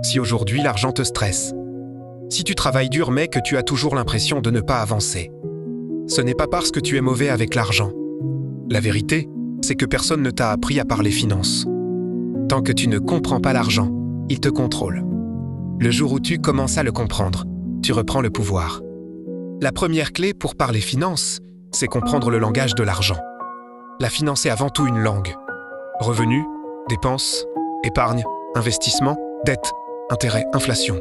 si aujourd'hui l'argent te stresse. Si tu travailles dur mais que tu as toujours l'impression de ne pas avancer. Ce n'est pas parce que tu es mauvais avec l'argent. La vérité, c'est que personne ne t'a appris à parler finances. Tant que tu ne comprends pas l'argent, il te contrôle. Le jour où tu commences à le comprendre, tu reprends le pouvoir. La première clé pour parler finances, c'est comprendre le langage de l'argent. La finance est avant tout une langue. Revenus, dépenses, épargne, investissement, dette, intérêt, inflation.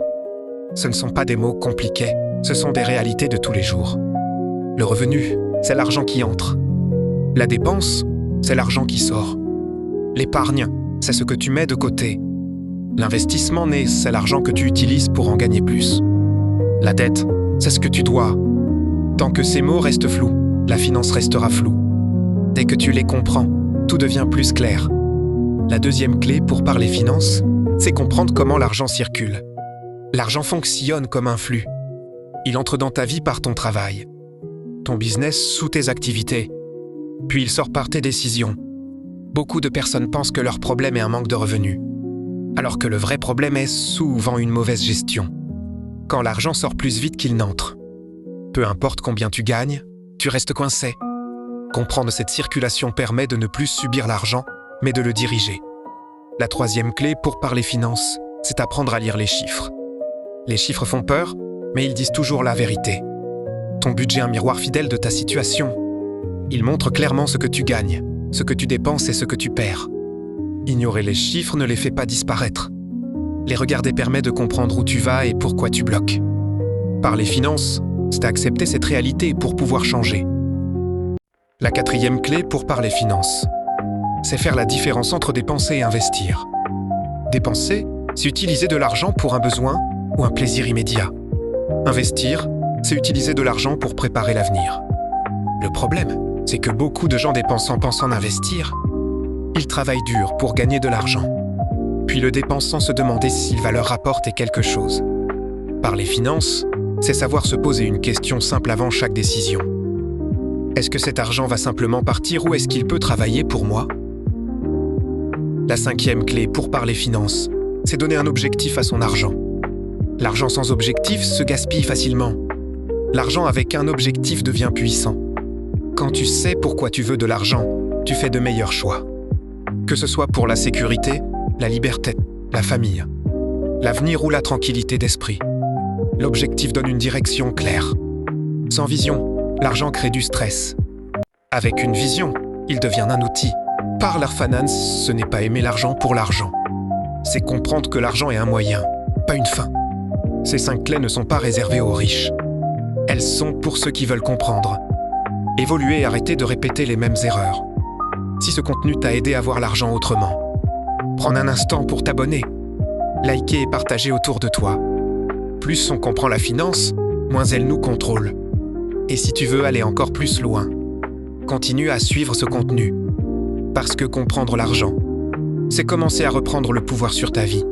Ce ne sont pas des mots compliqués, ce sont des réalités de tous les jours. Le revenu, c'est l'argent qui entre. La dépense, c'est l'argent qui sort. L'épargne, c'est ce que tu mets de côté. L'investissement né, c'est l'argent que tu utilises pour en gagner plus. La dette, c'est ce que tu dois. Tant que ces mots restent flous, la finance restera floue. Dès que tu les comprends, tout devient plus clair. La deuxième clé pour parler finances, c'est comprendre comment l'argent circule. L'argent fonctionne comme un flux. Il entre dans ta vie par ton travail, ton business sous tes activités, puis il sort par tes décisions. Beaucoup de personnes pensent que leur problème est un manque de revenus, alors que le vrai problème est souvent une mauvaise gestion. Quand l'argent sort plus vite qu'il n'entre, peu importe combien tu gagnes, tu restes coincé. Comprendre cette circulation permet de ne plus subir l'argent, mais de le diriger. La troisième clé pour parler finances, c'est apprendre à lire les chiffres. Les chiffres font peur, mais ils disent toujours la vérité. Ton budget est un miroir fidèle de ta situation. Il montre clairement ce que tu gagnes, ce que tu dépenses et ce que tu perds. Ignorer les chiffres ne les fait pas disparaître. Les regarder permet de comprendre où tu vas et pourquoi tu bloques. Parler finances, c'est accepter cette réalité pour pouvoir changer. La quatrième clé pour parler finances, c'est faire la différence entre dépenser et investir. Dépenser, c'est utiliser de l'argent pour un besoin ou un plaisir immédiat. Investir, c'est utiliser de l'argent pour préparer l'avenir. Le problème, c'est que beaucoup de gens dépensent en pensant investir. Ils travaillent dur pour gagner de l'argent, puis le dépensent sans se demander s'il va leur rapporter quelque chose. Parler finances, c'est savoir se poser une question simple avant chaque décision. Est-ce que cet argent va simplement partir ou est-ce qu'il peut travailler pour moi ? La cinquième clé pour parler finances, c'est donner un objectif à son argent. L'argent sans objectif se gaspille facilement. L'argent avec un objectif devient puissant. Quand tu sais pourquoi tu veux de l'argent, tu fais de meilleurs choix. Que ce soit pour la sécurité, la liberté, la famille, l'avenir ou la tranquillité d'esprit. L'objectif donne une direction claire. Sans vision, l'argent crée du stress. Avec une vision, il devient un outil. Parler finance, ce n'est pas aimer l'argent pour l'argent. C'est comprendre que l'argent est un moyen, pas une fin. Ces 5 clés ne sont pas réservées aux riches. Elles sont pour ceux qui veulent comprendre. Évoluer et arrêter de répéter les mêmes erreurs. Si ce contenu t'a aidé à voir l'argent autrement, prends un instant pour t'abonner, liker et partager autour de toi. Plus on comprend la finance, moins elle nous contrôle. Et si tu veux aller encore plus loin, continue à suivre ce contenu. Parce que comprendre l'argent, c'est commencer à reprendre le pouvoir sur ta vie.